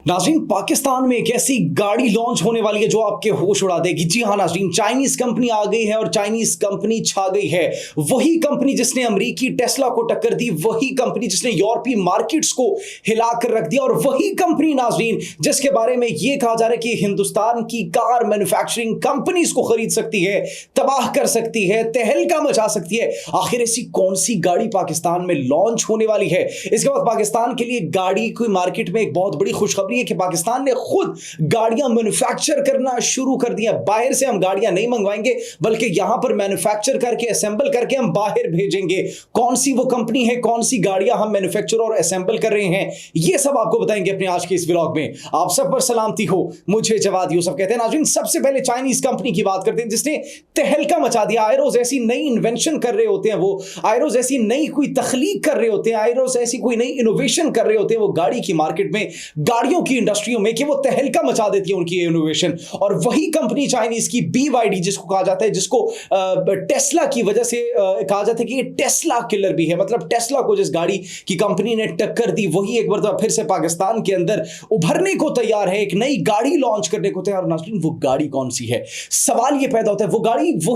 नाज़रीन, पाकिस्तान में एक ऐसी गाड़ी लॉन्च होने वाली है जो आपके होश उड़ा देगी। जी हाँ नाज़रीन, चाइनीज कंपनी आ गई है और चाइनीज कंपनी छा गई है। वही कंपनी जिसने अमेरिकी टेस्ला को टक्कर दी, वही कंपनी जिसने यूरोपीय मार्केट्स को हिलाकर रख दिया, और वही कंपनी नाज़रीन जिसके बारे में यह कहा जा रहा है कि हिंदुस्तान की कार मैन्युफैक्चरिंग कंपनीज को खरीद सकती है, तबाह कर सकती है, तहलका मचा सकती है। आखिर ऐसी कौन सी गाड़ी पाकिस्तान में लॉन्च होने वाली है? इसके बाद पाकिस्तान के लिए गाड़ी की मार्केट में एक बहुत बड़ी खुशखबरी है कि पाकिस्तान ने खुद गाड़ियां मैन्युफैक्चर करना शुरू कर दिया। बाहर से हम गाड़ियां नहीं मंगवाएंगे, बल्कि यहां पर मैन्युफैक्चर करके, असेंबल करके हम बाहर भेजेंगे। कौन सी वो कंपनी है, कौन सी गाड़ियां हम मैन्युफैक्चर और असेंबल कर रहे हैं, ये सब आपको बताएंगे अपने आज के इस व्लॉग में। आप सब पर सलामती हो, मुझे जवाद यूसुफ कहते हैं। नाज़रीन, सबसे पहले चाइनीज कंपनी की बात करते हैं जिसने तहलका मचा दिया। आयरोज ऐसी नई इन्वेंशन कर रहे होते हैं, वो आयरोज ऐसी नई कोई तखलीक कर रहे होते हैं, आयरोज ऐसी कोई नई इनोवेशन कर रहे होते हैं वो गाड़ी की मार्केट में, गाड़ियों की इंडस्ट्रियों में, कि वो तहलका मचा देती है उनकी इनोवेशन। और वही कंपनी चाइनीज की BYD, जिसको कहा जाता है, जिसको टेस्ला की वजह से कहा जाता है कि ये टेस्ला किलर भी है, मतलब टेस्ला को जिस गाड़ी की कंपनी ने टक्कर दी, वही एक बार फिर से पाकिस्तान के अंदर उभरने को तैयार है, एक नई गाड़ी लॉन्च करने को तैयार। नाज़रीन, वो गाड़ी कौन सी है? सवाल ये पैदा होता है, वो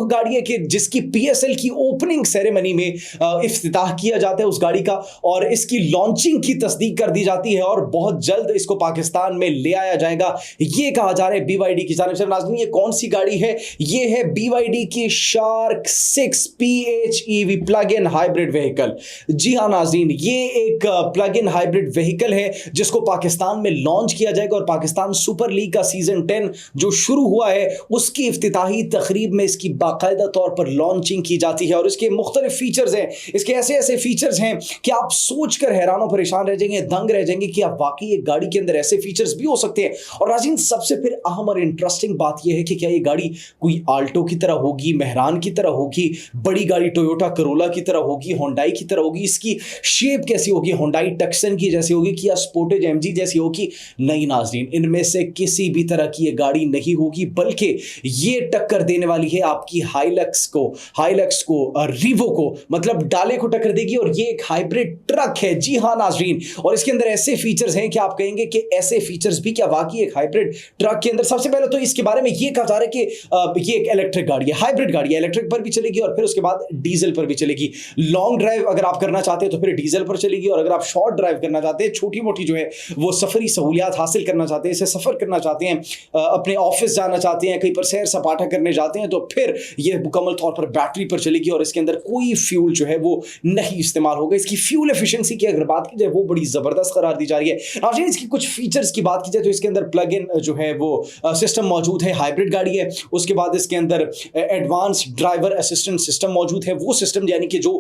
गाड़ी है कि जिसकी PSL की ओपनिंग सेरेमनी में इफ्तिताह किया जाता है उस गाड़ी का, और इसकी लॉन्चिंग की तस्दीक कर दी जाती है और बहुत जल्द इसको पाकिस्तान में ले आया जाएगा, ये कहा जा रहा है BYD की जानिब से। नाज़रीन, ये कौन सी गाड़ी है? ये है BYD की Shark 6 PHEV plug in hybrid vehicle. जी हाँ नाज़रीन, ये एक प्लग इन हाइब्रिड व्हीकल है जिसको पाकिस्तान में लॉन्च किया जाएगा, और पाकिस्तान सुपर लीग का सीजन 10 जो शुरू हुआ है उसकी इफ्तिताही तकरीब में इसकी बाकायदा तौर पर लॉन्चिंग की जाती है। और इसके मुख्तलिफ फीचर्स हैं, इसके ऐसे ऐसे फीचर्स हैं कि आप सोचकर हैरान और परेशान रह जाएंगे, दंग रह जाएंगे कि आप वाकई एक गाड़ी के अंदर ऐसे फीचर्स भी हो सकते हैं। और नाज़रीन, सबसे फिर अहम और इंटरेस्टिंग बात यह है कि क्या ये गाड़ी कोई आल्टो की तरह होगी, मेहरान की तरह होगी, बड़ी गाड़ी टोयोटा करोला की तरह होगी, होंडाई की तरह होगी? इसकी शेप कैसी होगी? होंडाई टक्सन की जैसी होगी कि या स्पोर्टेज MG जैसी होगी? नहीं नाज़रीन, इनमें से किसी भी तरह की ये गाड़ी नहीं होगी, बल्कि ये टक्कर देने वाली है आपकी हाइलक्स को, रिवो को, मतलब डाले को टक्कर देगी। और ये एक हाइब्रिड ट्रक है। जी हाँ नाज़रीन, और इसके अंदर ऐसे फीचर्स हैं कि आप कहेंगे कि ऐसे फीचर्स भी क्या वाकई एक हाइब्रिड ट्रक के अंदर? सबसे पहले तो इसके बारे में ये कहा जा रहा है कि ये एक इलेक्ट्रिक गाड़ी है, हाइब्रिड गाड़ी है, इलेक्ट्रिक पर भी चलेगी और फिर उसके बाद डीजल पर भी चलेगी। लॉन्ग ड्राइव अगर आप करना चाहते हैं तो फिर डीजल पर चलेगी, और अगर आप शॉर्ट ड्राइव करना चाहते हैं, छोटी मोटी जो है वो सफरी सहूलियात हासिल करना चाहते हैं, इसे सफर करना चाहते हैं, अपने ऑफिस जाना चाहते हैं, कहीं पर सैर सपाटा करने जाते हैं, तो फिर ये मुकम्मल तौर पर बैटरी पर चलेगी और इसके अंदर कोई फ्यूल जो है वो नहीं इस्तेमाल होगा। इसकी फ्यूल एफिशिएंसी की अगर बात की जाए वो बड़ी जबरदस्त करार दी जा रही है। नाज़रीन, इसकी कुछ फीचर्स की बात की जाए तो इसके अंदर प्लग इन जो है वो सिस्टम मौजूद है, हाइब्रिड गाड़ी है। उसके बाद इसके अंदर एडवांस ड्राइवर असिस्टेंट सिस्टम मौजूद है, वो सिस्टम यानी कि जो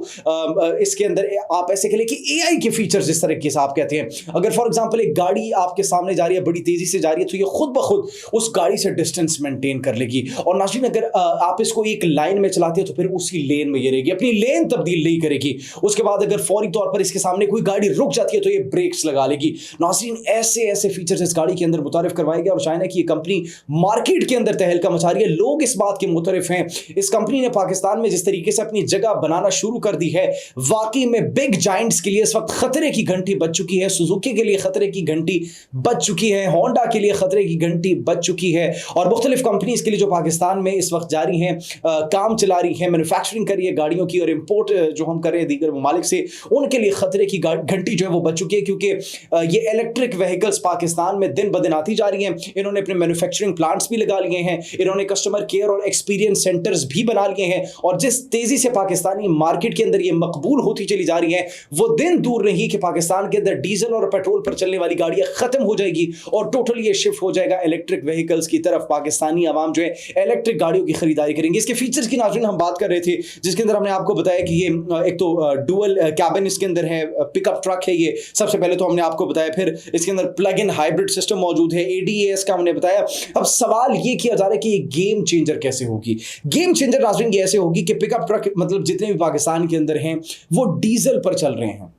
इसके अंदर आप ऐसे कह लें कि AI के फीचर्स जिस तरह के आप कहते हैं, अगर फॉर एग्जांपल एक गाड़ी आपके सामने जा रही है, बड़ी तेजी से जा रही है, तो ये खुद ब खुद उस गाड़ी से डिस्टेंस मेंटेन कर लेगी। और नाज़रीन, अगर आप इसको एक लाइन में चलाते हैं तो फिर उसी लेन में ये रहेगी, अपनी लेन तब्दील नहीं करेगी। उसके बाद अगर फौरी तौर पर इसके सामने कोई गाड़ी रुक जाती है तो ये ब्रेक्स लगा लेगी। नाज़रीन, ऐसे ऐसे फीचर्स इस गाड़ी के अंदर मुतारिफ करवाए गए, और चाइना की ये कंपनी मार्केट के अंदर तहलका मचा रही है। लोग इस बात के मुतारिफ हैं, इस कंपनी ने पाकिस्तान में जिस तरीके से अपनी जगह बनाना शुरू कर दी है, वाकई में बिग जाइंट्स के लिए इस वक्त खतरे की घंटी बज चुकी है। सुजुकी के लिए खतरे की घंटी बज चुकी है, होंडा के लिए खतरे की घंटी बज चुकी है, और मुख्तलिफ कंपनीज के लिए जो पाकिस्तान में इस वक्त जारी हैं, काम चला रही है, मैन्युफैक्चरिंग कर रही है गाड़ियों की, और इंपोर्ट जो हम कर रहे हैं दीगर ममालिक से, उनके लिए खतरे की घंटी जो है वो बच चुकी है। क्योंकि ये इलेक्ट्रिक व्हीकल्स पाकिस्तान में दिन ब दिन आती जा रही हैं। इन्होंने अपने मैन्युफैक्चरिंग प्लांट्स भी लगा लिए हैं, इन्होंने कस्टमर केयर और एक्सपीरियंस सेंटर्स भी बना लिए हैं, और जिस तेजी से पाकिस्तानी मार्केट के अंदर ये मकबूल होती चली जा रही है, वो दिन दूर नहीं कि पाकिस्तान के अंदर डीजल और पेट्रोल पर चलने वाली गाड़ियां खत्म हो जाएगी और टोटली ये शिफ्ट हो जाएगा इलेक्ट्रिक व्हीकल्स की तरफ। पाकिस्तानी आवाम जो है इलेक्ट्रिक गाड़ियों की खरीदारी करेंगे। इसके फीचर्स की नाज़रीन हम बात कर रहे थे, जिसके अंदर हमने आपको बताया कि ये एक तो डुअल कैबिन इसके अंदर है, पिकअप ट्रक है ये, सबसे पहले तो हमने आपको बताया। फिर इसके अंदर प्लग इन हाइब्रिड सिस्टम मौजूद है, ADAS का हमने बताया। अब सवाल ये किया जा रहा है कि ये गेम चेंजर कैसे होगी? गेम चेंजर नाज़रीन ये ऐसे होगी कि पिकअप ट्रक मतलब जितने भी पाकिस्तान के अंदर हैं वो डीजल पर चल रहे हैं।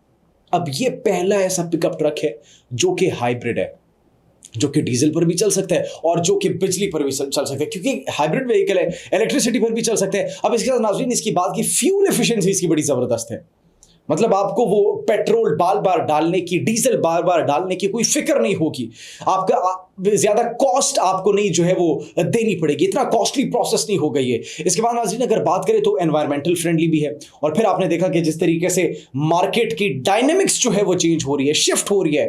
अब ये पहला ऐसा पिकअप ट्रक है जो कि हाइब्रिड है, जो कि डीजल पर भी चल सकता है और जो कि बिजली पर भी चल सकता है, क्योंकि हाइब्रिड व्हीकल है, इलेक्ट्रिसिटी पर भी चल सकते हैं। अब इसके साथ नाज़रीन इसकी बात की फ्यूल एफिशिएंसी इसकी बड़ी ज़बरदस्त है। मतलब आपको वो पेट्रोल बार बार डालने की, डीजल बार बार डालने की कोई फिक्र नहीं होगी। आपका ज्यादा कॉस्ट आपको नहीं जो है वो देनी पड़ेगी, इतना कॉस्टली प्रोसेस नहीं हो गई है। इसके बाद नाज़रीन अगर बात करें तो एनवायरमेंटल फ्रेंडली भी है। और फिर आपने देखा कि जिस तरीके से मार्केट की डायनेमिक्स जो है वो चेंज हो रही है, शिफ्ट हो रही है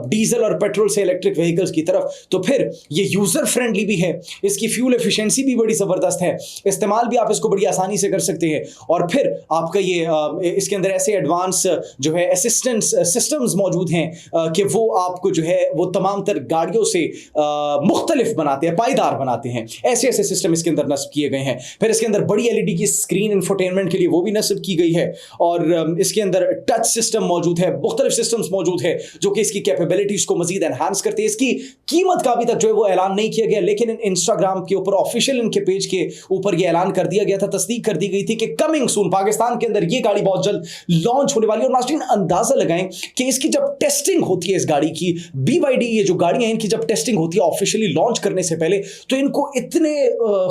डीजल और पेट्रोल से इलेक्ट्रिक व्हीकल्स की तरफ, तो फिर ये यूजर फ्रेंडली भी है, इसकी फ्यूल एफिशिएंसी भी बड़ी जबरदस्त है, इस्तेमाल भी आप इसको बड़ी आसानी से कर सकते हैं। और फिर आपका ये इसके अंदर ऐसे एडवांस जो है असिस्टेंस सिस्टम्स मौजूद हैं कि वो आपको जो है वो तमाम तर गाड़ियों से मुख्तलिफ बनाते हैं, पायदार बनाते हैं। ऐसे ऐसे सिस्टम इसके अंदर नस्ब किए गए हैं। फिर इसके अंदर बड़ी एलईडी की स्क्रीन इंफोटेनमेंट के लिए वो भी नस्ब की गई है। और इसके अंदर टच सिस्टम मौजूद है, मुख्तलिफ सिस्टम्स मौजूद है जो कि इसकी कैपेबिलिटीज को मजीद एनहांस करते हैं। इसकी कीमत का अभी तक जो है वो ऐलान नहीं किया गया, लेकिन इंस्टाग्राम के ऊपर ऑफिशियल इनके पेज के ऊपर ये ऐलान कर दिया गया था, तस्दीक कर दी गई थी कि कमिंग सून पाकिस्तान के अंदर ये गाड़ी बहुत जल्द लॉन्च होने वाली है। और नाज़रीन अंदाजा लगाएं कि इसकी जब टेस्टिंग होती है, इस गाड़ी की BYD ये जो गाड़ियां हैं इनकी जब टेस्टिंग होती है ऑफिशियली लॉन्च करने से पहले, तो इनको इतने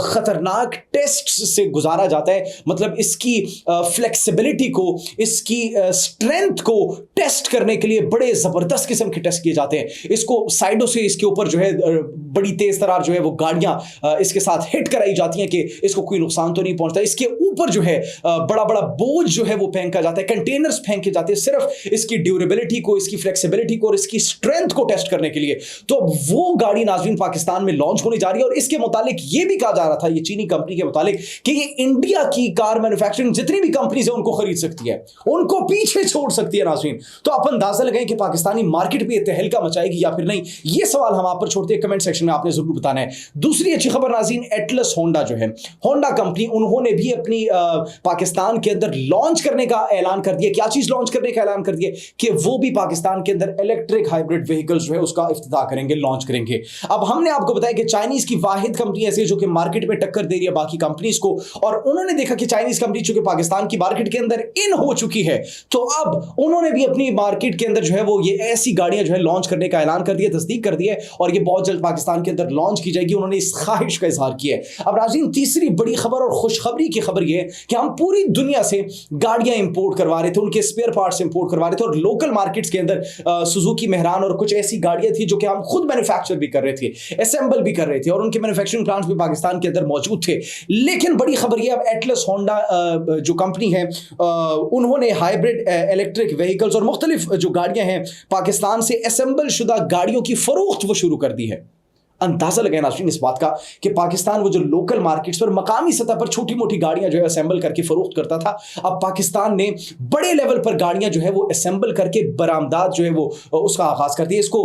खतरनाक टेस्ट से गुजारा जाता है। मतलब इसकी फ्लेक्सिबिलिटी को, इसकी स्ट्रेंथ को टेस्ट करने के लिए बड़े जबरदस्त किस्म के टेस्ट किए जाते हैं। इसको साइडों से इसके ऊपर जो है बड़ी तेज तरार जो है वो गाड़ियां इसके साथ हिट कराई जाती हैं कि इसको कोई नुकसान तो नहीं पहुंचता। इसके ऊपर जो है बड़ा बड़ा बोझ जो है वो फेंका जाता है, कंटेनर्स फेंके जाते हैं सिर्फ इसकी ड्यूरेबिलिटी को, इसकी फ्लेक्सिबिलिटी को और इसकी स्ट्रेंथ को टेस्ट करने के लिए। तो वो गाड़ी नाज़रीन पाकिस्तान में लॉन्च होने जा रही है। और इसके मुतालिक ये भी कहा जा रहा था, ये चीनी कंपनी के मुतालिक, कि ये इंडिया की कार मैन्युफैक्चरिंग जितनी भी कंपनीज है उनको खरीद सकती है, उनको पीछे छोड़ सकती है नाज़रीन। तो आप अंदाजा लगाएं कि पाकिस्तानी मार्केट पे तहलका मचाएगी या फिर नहीं। ये सवाल हम आप पर छोड़ते हैं, कमेंट सेक्शन में आपने जरूर बताना है। दूसरी अच्छी खबर नाज़रीन, एटलस होंडा जो है, होंडा कंपनी, उन्होंने भी अपनी पाकिस्तान के अंदर लॉन्च करने का ऐलान कर दिया। क्या चीज लॉन्च करने का ऐलान कर दिया? कि वो भी पाकिस्तान के अंदर इलेक्ट्रिक हाइब्रिड व्हीकल्स जो है उसका इफ्तिताह करेंगे, लॉन्च करेंगे। अब हमने आपको बताया कि चाइनीज की वाहिद कंपनी ऐसी है जो कि मार्केट में टक्कर दे रही है बाकी कंपनीज को, और उन्होंने देखा कि चाइनीज कंपनी चूंकि पाकिस्तान की मार्केट के अंदर इन हो चुकी है, तो अब उन्होंने भी अपनी मार्केट के अंदर जो है वो ये ऐसी गाड़ियां जो है लॉन्च करने का ऐलान कर दिया, तस्दीक कर दिया, और ये बहुत जल्द पाकिस्तान के अंदर लॉन्च की जाएगी। उन्होंने इस ख्वाहिश का इजहार किया है। अब नाज़रीन तीसरी बड़ी खबर और खुशखबरी की खबर यह है कि हम पूरी दुनिया से गाड़ियां इंपोर्ट करवा रहे थे, उनके स्पेयर पार्ट्स इंपोर्ट करवा रहे थे, और लोकल मार्केट्स के अंदर सुजुकी, मेहरान और कुछ ऐसी गाड़ियां थी जो कि हम खुद मैन्युफैक्चर भी कर रहे थे, असेंबल भी कर रहे थे, और उनके मैन्युफैक्चरिंग प्लांट्स भी पाकिस्तान के अंदर मौजूद थे। लेकिन बड़ी खबर यह, अब एटलस होंडा जो कंपनी है उन्होंने हाइब्रिड इलेक्ट्रिक व्हीकल्स और मुख्तलिफ जो गाड़ियां हैं पाकिस्तान से असेंबल शुदा गाड़ियों की फरोख्त वो शुरू कर दी है। अंदाजा लगाए नाज़रीन इस बात का कि पाकिस्तान वो जो लोकल मार्केट्स पर मकामी सतह पर छोटी मोटी गाड़ियां जो है असेंबल करके फरोख्त करता था, अब पाकिस्तान ने बड़े लेवल पर गाड़ियां जो है वो असेंबल करके बरामदात जो है वो उसका आगाज कर दिया, इसको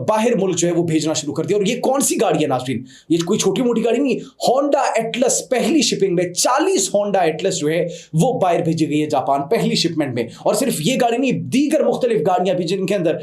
बाहर मुल्क जो है वो भेजना शुरू कर दिया। और ये कौन सी गाड़ी है नाज़रीन? ये कोई छोटी मोटी गाड़ी नहीं, होंडा एटलस पहली शिपिंग में 40 होंडा एटलस जो है वो बाहर भेजी गई है जापान, पहली शिपमेंट में। और सिर्फ ये गाड़ी नहीं, दीगर मुख्तलिफ गाड़ियां भी जिनके अंदर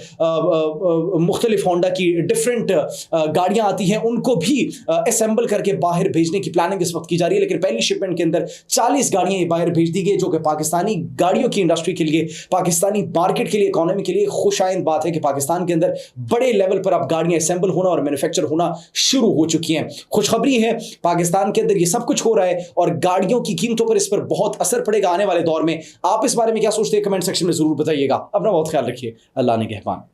मुख्तलिफ होंडा की डिफरेंट गाड़ियां आती हैं उनको भी असेंबल करके बाहर भेजने की प्लानिंग इस वक्त की जा रही है। लेकिन पहली शिपमेंट के अंदर 40 गाड़ियां बाहर भेज दी गई, जो कि पाकिस्तानी गाड़ियों की इंडस्ट्री के लिए, पाकिस्तानी मार्केट के लिए, इकोनॉमी के लिए खुशाइंद बात है कि पाकिस्तान के अंदर बड़े लेवल पर अब गाड़ियां असेंबल होना और मैन्युफैक्चर होना शुरू हो चुकी हैं। खुशखबरी है, पाकिस्तान के अंदर ये सब कुछ हो रहा है और गाड़ियों की कीमतों पर इस पर बहुत असर पड़ेगा आने वाले दौर में। आप इस बारे में क्या सोचते हैं? कमेंट सेक्शन में जरूर बताइएगा। अपना बहुत ख्याल रखिए। अल्लाह ने कहबान।